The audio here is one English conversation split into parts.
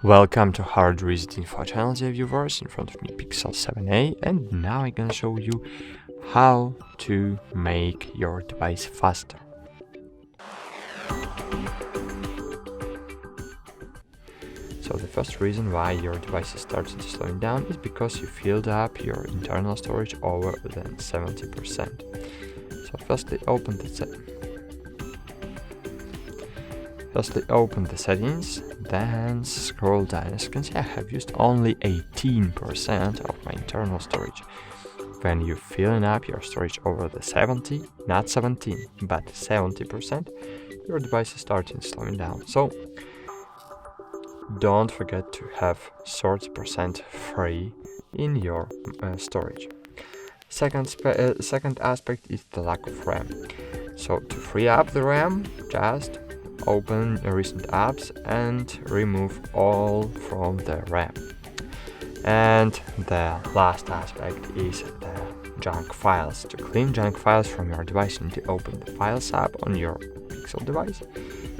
Welcome to HardReset.Info channel, dear viewers. In front of me Pixel 7a, and now I'm gonna show you how to make your device faster. So the first reason why your device starts slowing down is because you filled up your internal storage over than 70%. So firstly open the settings, then scroll down. As you can see, I have used only 18% of my internal storage. When you're filling up your storage over the 70, not 17, but 70%, your device is starting slowing down. So don't forget to have 30% free in your storage. Second aspect is the lack of RAM. So to free up the RAM, just open recent apps and remove all from the RAM. And the last aspect is the junk files. To clean junk files from your device, you need to open the Files app on your Pixel device,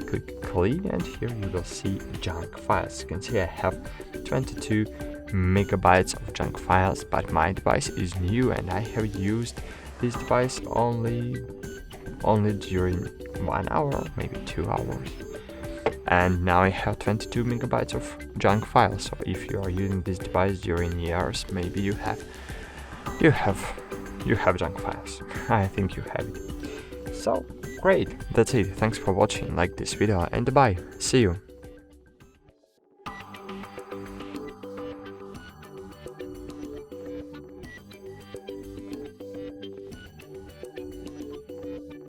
click Clean, and here you will see junk files. You can see I have 22 megabytes of junk files, but my device is new and I have used this device only during 1 hour, maybe 2 hours, and now I have 22 megabytes of junk files. So if you are using this device during years, maybe you have junk files. I think you have it. So great, that's it. Thanks for watching. Like this video and bye. See you.